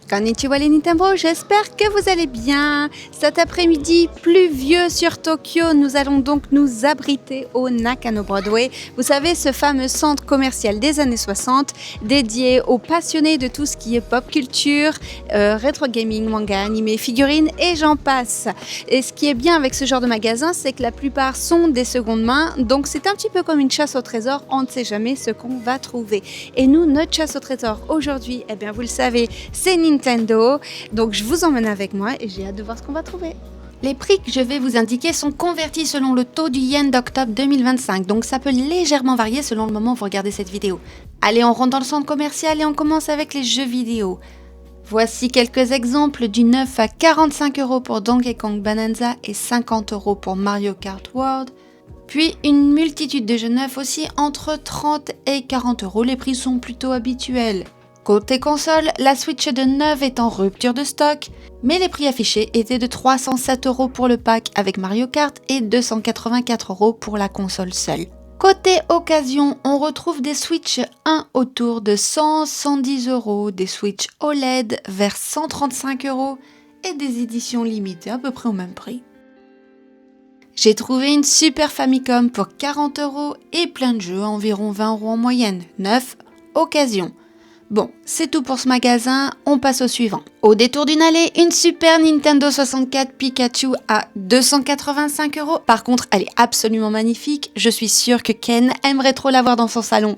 Konnichiwa les Nintendo, j'espère que vous allez bien. Cet après-midi pluvieux sur Tokyo, nous allons donc nous abriter au Nakano Broadway. Vous savez, ce fameux centre commercial des années 60 dédié aux passionnés de tout ce qui est pop culture, rétro gaming, manga, animé, figurines et j'en passe. Et ce qui est bien avec ce genre de magasin, c'est que la plupart sont des secondes mains, donc c'est un petit peu comme une chasse au trésor, on ne sait jamais ce qu'on va trouver. Et nous, notre chasse au trésor aujourd'hui, eh bien vous le savez, c'est Nintendo, donc je vous emmène avec moi et j'ai hâte de voir ce qu'on va trouver. Les prix que je vais vous indiquer sont convertis selon le taux du yen d'octobre 2025, donc ça peut légèrement varier selon le moment où vous regardez cette vidéo. Allez, on rentre dans le centre commercial et on commence avec les jeux vidéo. Voici quelques exemples du 9 à 45 € pour Donkey Kong Bonanza et 50 € pour Mario Kart World. Puis une multitude de jeux neufs aussi entre 30 et 40 €, les prix sont plutôt habituels. Côté console, la Switch de 9 est en rupture de stock, mais les prix affichés étaient de 307 € pour le pack avec Mario Kart et 284 € pour la console seule. Côté occasion, on retrouve des Switch 1 autour de 110 €, des Switch OLED vers 135 € et des éditions limitées à peu près au même prix. J'ai trouvé une Super Famicom pour 40 € et plein de jeux à environ 20 € en moyenne, 9 occasion. Bon, c'est tout pour ce magasin, on passe au suivant. Au détour d'une allée, une Super Nintendo 64 Pikachu à 285 €. Par contre, elle est absolument magnifique, je suis sûre que Ken aimerait trop l'avoir dans son salon.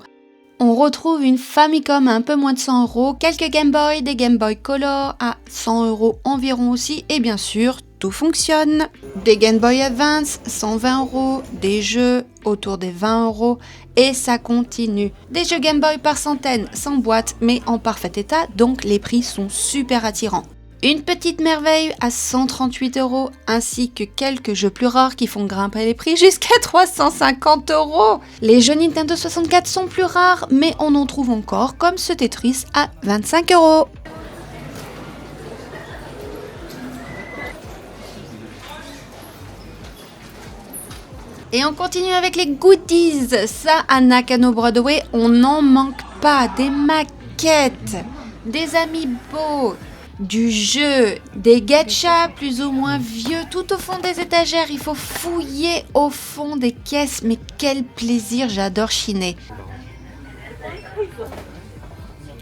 On retrouve une Famicom à un peu moins de 100 €, quelques Game Boy, des Game Boy Color à 100 € environ aussi, et bien sûr, tout fonctionne. Des Game Boy Advance, 120 €, des jeux autour des 20 €, et ça continue. Des jeux Game Boy par centaines, sans boîte, mais en parfait état, donc les prix sont super attirants. Une petite merveille à 138 €, ainsi que quelques jeux plus rares qui font grimper les prix jusqu'à 350 €. Les jeux Nintendo 64 sont plus rares, mais on en trouve encore, comme ce Tetris à 25 €. Et on continue avec les goodies. Ça, à Nakano Broadway, on n'en manque pas. Des maquettes, des amiibo, du jeu, des gachas plus ou moins vieux, tout au fond des étagères. Il faut fouiller au fond des caisses. Mais quel plaisir, j'adore chiner.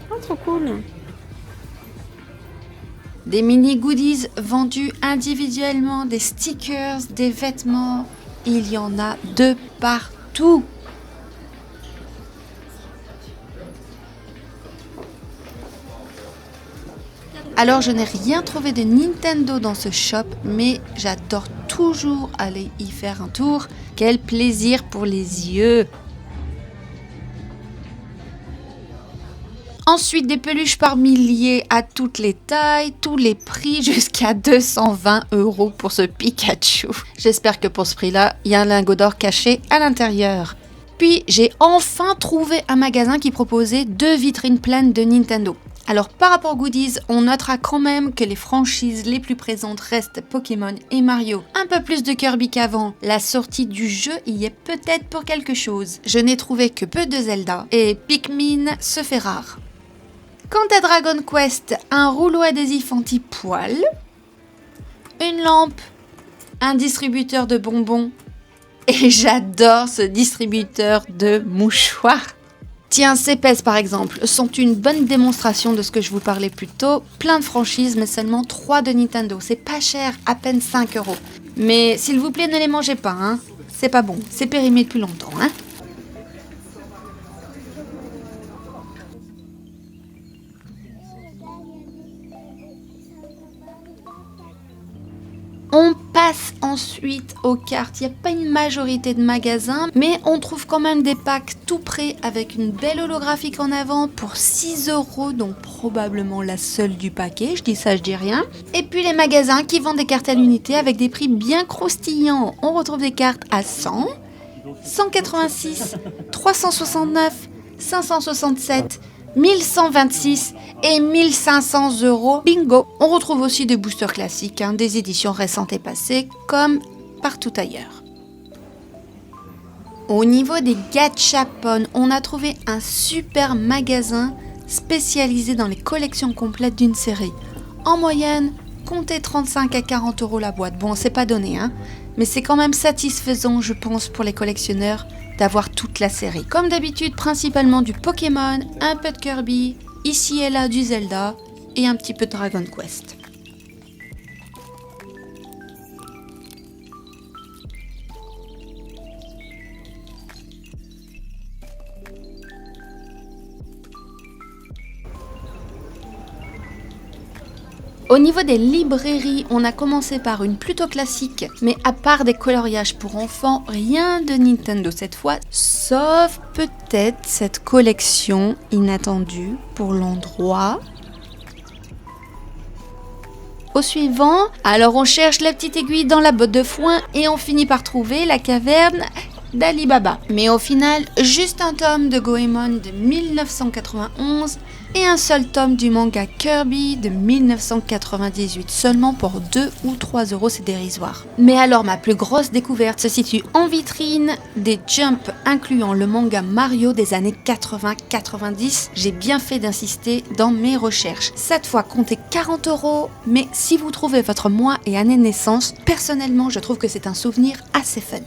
Oh, trop cool. Des mini goodies vendus individuellement, des stickers, des vêtements. Il y en a de partout. Alors je n'ai rien trouvé de Nintendo dans ce shop, mais j'adore toujours aller y faire un tour. Quel plaisir pour les yeux! Ensuite, des peluches par milliers à toutes les tailles, tous les prix, jusqu'à 220 € pour ce Pikachu. J'espère que pour ce prix-là, il y a un lingot d'or caché à l'intérieur. Puis, j'ai enfin trouvé un magasin qui proposait 2 vitrines pleines de Nintendo. Alors, par rapport aux goodies, on notera quand même que les franchises les plus présentes restent Pokémon et Mario. Un peu plus de Kirby qu'avant. La sortie du jeu y est peut-être pour quelque chose. Je n'ai trouvé que peu de Zelda et Pikmin se fait rare. Quant à Dragon Quest, un rouleau adhésif anti-poil, une lampe, un distributeur de bonbons et j'adore ce distributeur de mouchoirs. Tiens, ces pèses par exemple sont une bonne démonstration de ce que je vous parlais plus tôt. Plein de franchises mais seulement 3 de Nintendo, c'est pas cher, à peine 5 €. Mais s'il vous plaît ne les mangez pas, hein. C'est pas bon, c'est périmé depuis longtemps, hein. On passe ensuite aux cartes. Il n'y a pas une majorité de magasins, mais on trouve quand même des packs tout prêts avec une belle holographique en avant pour 6 €, donc probablement la seule du paquet. Je dis ça, je dis rien. Et puis les magasins qui vendent des cartes à l'unité avec des prix bien croustillants. On retrouve des cartes à 100, 186, 369, 567, 1126 et 1500 €. Bingo! On retrouve aussi des boosters classiques, des éditions récentes et passées, comme partout ailleurs. Au niveau des gachapon, on a trouvé un super magasin spécialisé dans les collections complètes d'une série. En moyenne, comptez 35 à 40 € la boîte. Bon, c'est pas donné, hein, mais c'est quand même satisfaisant, je pense, pour les collectionneurs d'avoir toute la série. Comme d'habitude, principalement du Pokémon, un peu de Kirby, ici et là du Zelda et un petit peu de Dragon Quest. Au niveau des librairies, on a commencé par une plutôt classique, mais à part des coloriages pour enfants, rien de Nintendo cette fois, sauf peut-être cette collection inattendue pour l'endroit. Au suivant, alors on cherche la petite aiguille dans la botte de foin et on finit par trouver la caverne d'Ali Baba. Mais au final, juste un tome de Goemon de 1991 et un seul tome du manga Kirby de 1998, seulement pour 2 ou 3 €, c'est dérisoire. Mais alors ma plus grosse découverte se situe en vitrine des Jump incluant le manga Mario des années 80-90. J'ai bien fait d'insister dans mes recherches. Cette fois comptez 40 €, mais si vous trouvez votre mois et année de naissance, personnellement je trouve que c'est un souvenir assez fun.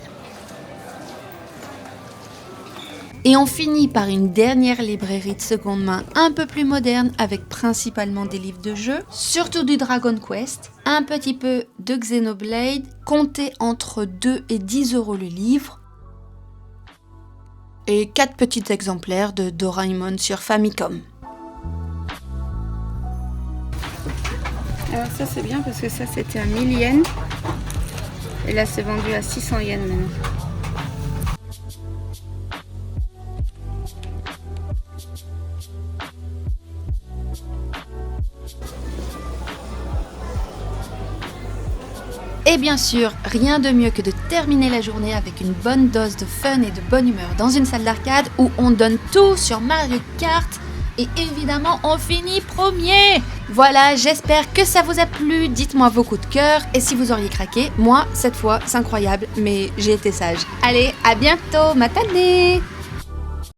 Et on finit par une dernière librairie de seconde main un peu plus moderne avec principalement des livres de jeu, surtout du Dragon Quest, un petit peu de Xenoblade, comptez entre 2 et 10 € le livre, et 4 petits exemplaires de Doraemon sur Famicom. Alors ça c'est bien parce que ça c'était à 1000 yens et là c'est vendu à 600 yens maintenant. Et bien sûr, rien de mieux que de terminer la journée avec une bonne dose de fun et de bonne humeur dans une salle d'arcade où on donne tout sur Mario Kart et évidemment on finit premier. Voilà, j'espère que ça vous a plu, dites-moi vos coups de cœur et si vous auriez craqué, moi cette fois c'est incroyable mais j'ai été sage. Allez, à bientôt, matane!